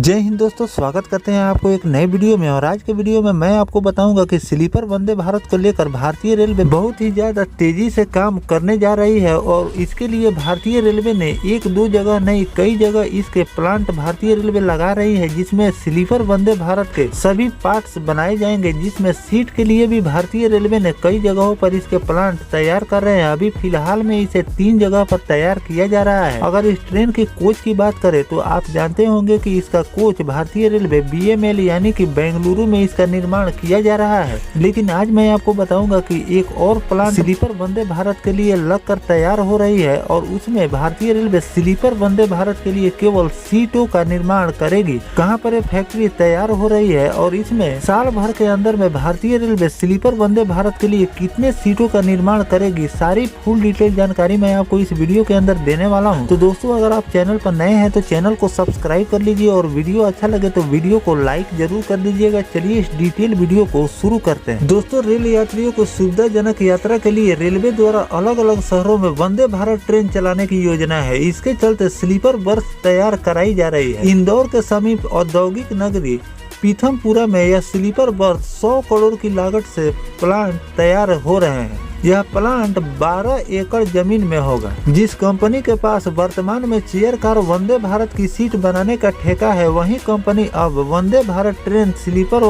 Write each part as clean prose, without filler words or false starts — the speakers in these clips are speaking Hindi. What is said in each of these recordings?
जय हिंद दोस्तों, स्वागत करते हैं आपको एक नए वीडियो में। और आज के वीडियो में मैं आपको बताऊंगा कि स्लीपर वंदे भारत को लेकर भारतीय रेलवे बहुत ही ज़्यादा तेजी से काम करने जा रही है। और इसके लिए भारतीय रेलवे ने एक दो जगह नहीं कई जगह इसके प्लांट भारतीय रेलवे लगा रही है, जिसमें स्लीपर वंदे भारत के सभी पार्ट्स बनाए जाएंगे। जिसमें सीट के लिए भी भारतीय रेलवे ने कई जगहों पर इसके प्लांट तैयार कर रहे हैं। अभी फिलहाल में इसे 3 जगह पर तैयार किया जा रहा है। अगर इस ट्रेन की कोच की बात करें तो आप जानते होंगे कि इसका कोच भारतीय रेलवे BML यानी कि बेंगलुरु में इसका निर्माण किया जा रहा है। लेकिन आज मैं आपको बताऊंगा कि एक और प्लांट स्लीपर वंदे भारत के लिए लगकर तैयार हो रही है, और उसमें भारतीय रेलवे स्लीपर वंदे भारत के लिए केवल सीटों का निर्माण करेगी। कहां पर फैक्ट्री तैयार हो रही है और इसमें साल भर के अंदर में भारतीय रेलवे स्लीपर वंदे भारत के लिए कितने सीटों का निर्माण करेगी, सारी फुल डिटेल जानकारी मैं आपको इस वीडियो के अंदर देने वाला हूं। तो दोस्तों, अगर आप चैनल पर नए हैं तो चैनल को सब्सक्राइब कर लीजिए, और वीडियो अच्छा लगे तो वीडियो को लाइक जरूर कर दीजिएगा। चलिए इस डिटेल वीडियो को शुरू करते हैं। दोस्तों, रेल यात्रियों को सुविधाजनक यात्रा के लिए रेलवे द्वारा अलग अलग शहरों में वंदे भारत ट्रेन चलाने की योजना है। इसके चलते स्लीपर बर्थ तैयार कराई जा रही है। इंदौर के समीप औद्योगिक नगरी पीथमपुरा में यह स्लीपर बर्थ 100 करोड़ की लागत से प्लांट तैयार हो रहे हैं। यह प्लांट 12 एकड़ जमीन में होगा। जिस कंपनी के पास वर्तमान में चेयर कार वंदे भारत की सीट बनाने का ठेका है, वही कंपनी अब वंदे भारत ट्रेन स्लीपर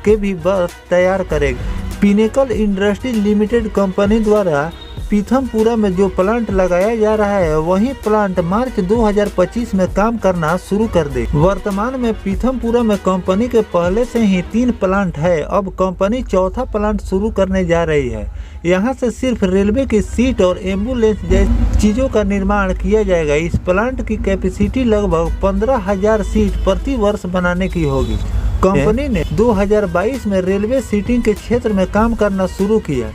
के भी बर्थ तैयार करेगी। पिनेकल इंडस्ट्रीज लिमिटेड कंपनी द्वारा पीथमपुरा में जो प्लांट लगाया जा रहा है, वही प्लांट मार्च 2025 में काम करना शुरू कर दे। वर्तमान में पीथमपुरा में कंपनी के पहले से ही 3 प्लांट है। अब कंपनी चौथा प्लांट शुरू करने जा रही है। यहाँ से सिर्फ रेलवे की सीट और एम्बुलेंस जैसी चीजों का निर्माण किया जाएगा। इस प्लांट की कैपेसिटी लगभग 15,000 सीट प्रति वर्ष बनाने की होगी। कंपनी ने 2022 में रेलवे सीटिंग के क्षेत्र में काम करना शुरू किया।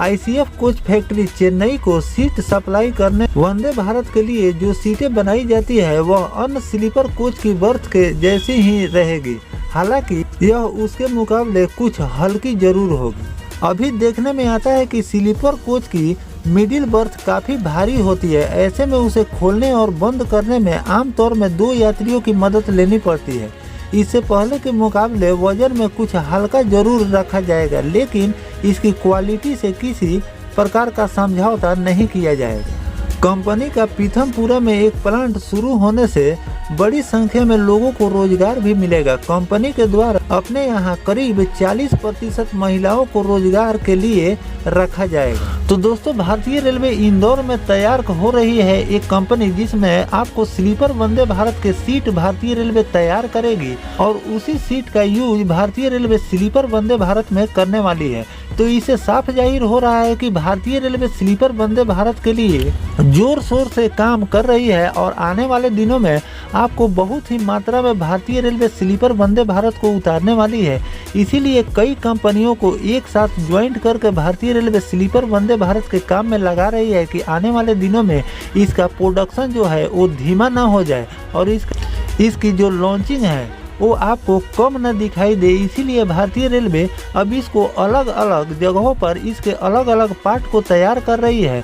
ICF कोच फैक्ट्री चेन्नई को सीट सप्लाई करने वंदे भारत के लिए जो सीटें बनाई जाती है, वह अन्य स्लीपर कोच की बर्थ के जैसी ही रहेगी। हालांकि यह उसके मुकाबले कुछ हल्की जरूर होगी। अभी देखने में आता है कि स्लीपर कोच की मिडिल बर्थ काफी भारी होती है। ऐसे में उसे खोलने और बंद करने में आमतौर में 2 यात्रियों की मदद लेनी पड़ती है। इससे पहले के मुकाबले वजन में कुछ हल्का जरूर रखा जाएगा, लेकिन इसकी क्वालिटी से किसी प्रकार का समझौता नहीं किया जाएगा। कंपनी का पीथमपुरा में एक प्लांट शुरू होने से बड़ी संख्या में लोगों को रोजगार भी मिलेगा। कंपनी के द्वारा अपने यहाँ करीब 40% महिलाओं को रोजगार के लिए रखा जाएगा। तो दोस्तों, भारतीय रेलवे इंदौर में तैयार हो रही है एक कंपनी, जिसमें आपको स्लीपर वंदे भारत के सीट भारतीय रेलवे तैयार करेगी, और उसी सीट का यूज भारतीय रेलवे स्लीपर वंदे भारत में करने वाली है। तो इसे साफ जाहिर हो रहा है कि भारतीय रेलवे स्लीपर वंदे भारत के लिए जोर शोर से काम कर रही है, और आने वाले दिनों में आपको बहुत ही मात्रा में भारतीय रेलवे स्लीपर वंदे भारत को उतारने वाली है। इसीलिए कई कंपनियों को एक साथ ज्वाइंट करके भारतीय रेलवे स्लीपर वंदे भारत के काम में लगा रही है कि आने वाले दिनों में इसका प्रोडक्शन जो है वो धीमा ना हो जाए, और इसकी जो लॉन्चिंग है वो आपको कम न दिखाई दे। इसीलिए भारतीय रेलवे अब इसको अलग अलग जगहों पर इसके अलग अलग पार्ट को तैयार कर रही है।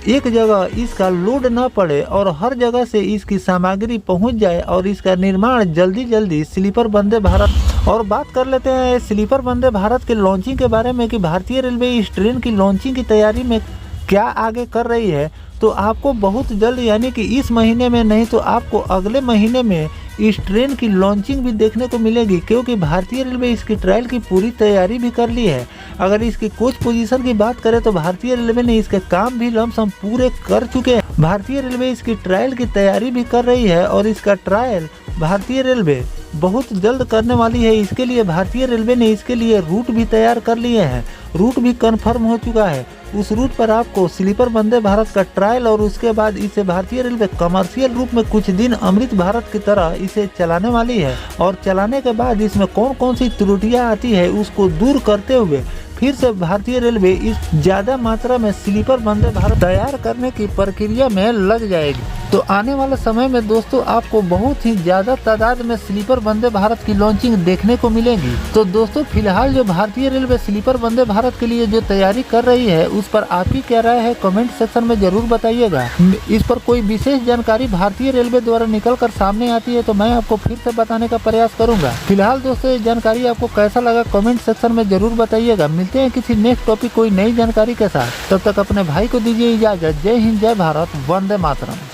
एक जगह इसका लोड न पड़े और हर जगह से इसकी सामग्री पहुंच जाए, और इसका निर्माण जल्दी स्लीपर वंदे भारत। और बात कर लेते हैं स्लीपर वंदे भारत के लॉन्चिंग के बारे में कि भारतीय रेलवे इस ट्रेन की लॉन्चिंग की तैयारी में क्या आगे कर रही है। तो आपको बहुत जल्द, यानी कि इस महीने में नहीं तो आपको अगले महीने में इस ट्रेन की लॉन्चिंग भी देखने को मिलेगी, क्योंकि भारतीय रेलवे इसकी ट्रायल की पूरी तैयारी भी कर ली है। अगर इसकी कोच पोजीशन की बात करें तो भारतीय रेलवे ने इसके काम भी लमसम पूरे कर चुके हैं। भारतीय रेलवे इसकी ट्रायल की तैयारी भी कर रही है, और इसका ट्रायल भारतीय रेलवे बहुत जल्द करने वाली है। इसके लिए भारतीय रेलवे ने इसके लिए रूट भी तैयार कर लिए हैं। रूट भी कंफर्म हो चुका है। उस रूट पर आपको स्लीपर वंदे भारत का ट्रायल, और उसके बाद इसे भारतीय रेलवे कमर्शियल रूप में कुछ दिन अमृत भारत की तरह इसे चलाने वाली है। और चलाने के बाद इसमें कौन कौन सी त्रुटियां आती है उसको दूर करते हुए फिर से भारतीय रेलवे इस ज्यादा मात्रा में स्लीपर वंदे भारत तैयार करने की प्रक्रिया में लग जाएगी। तो आने वाले समय में दोस्तों आपको बहुत ही ज्यादा तादाद में स्लीपर वंदे भारत की लॉन्चिंग देखने को मिलेगी। तो दोस्तों फिलहाल जो भारतीय रेलवे स्लीपर वंदे भारत के लिए जो तैयारी कर रही है उस पर आपकी क्या राय है, कमेंट सेक्शन में जरूर बताइएगा। इस पर कोई विशेष जानकारी भारतीय रेलवे द्वारा निकल कर सामने आती है तो मैं आपको फिर से बताने का प्रयास करूंगा। फिलहाल दोस्तों ये जानकारी आपको कैसा लगा कमेंट सेक्शन में जरूर बताइएगा। मिलते हैं किसी नेक्स्ट टॉपिक कोई नई जानकारी के साथ, तब तक अपने भाई को दीजिए इजाजत। जय हिंद, जय भारत, वंदे मातरम।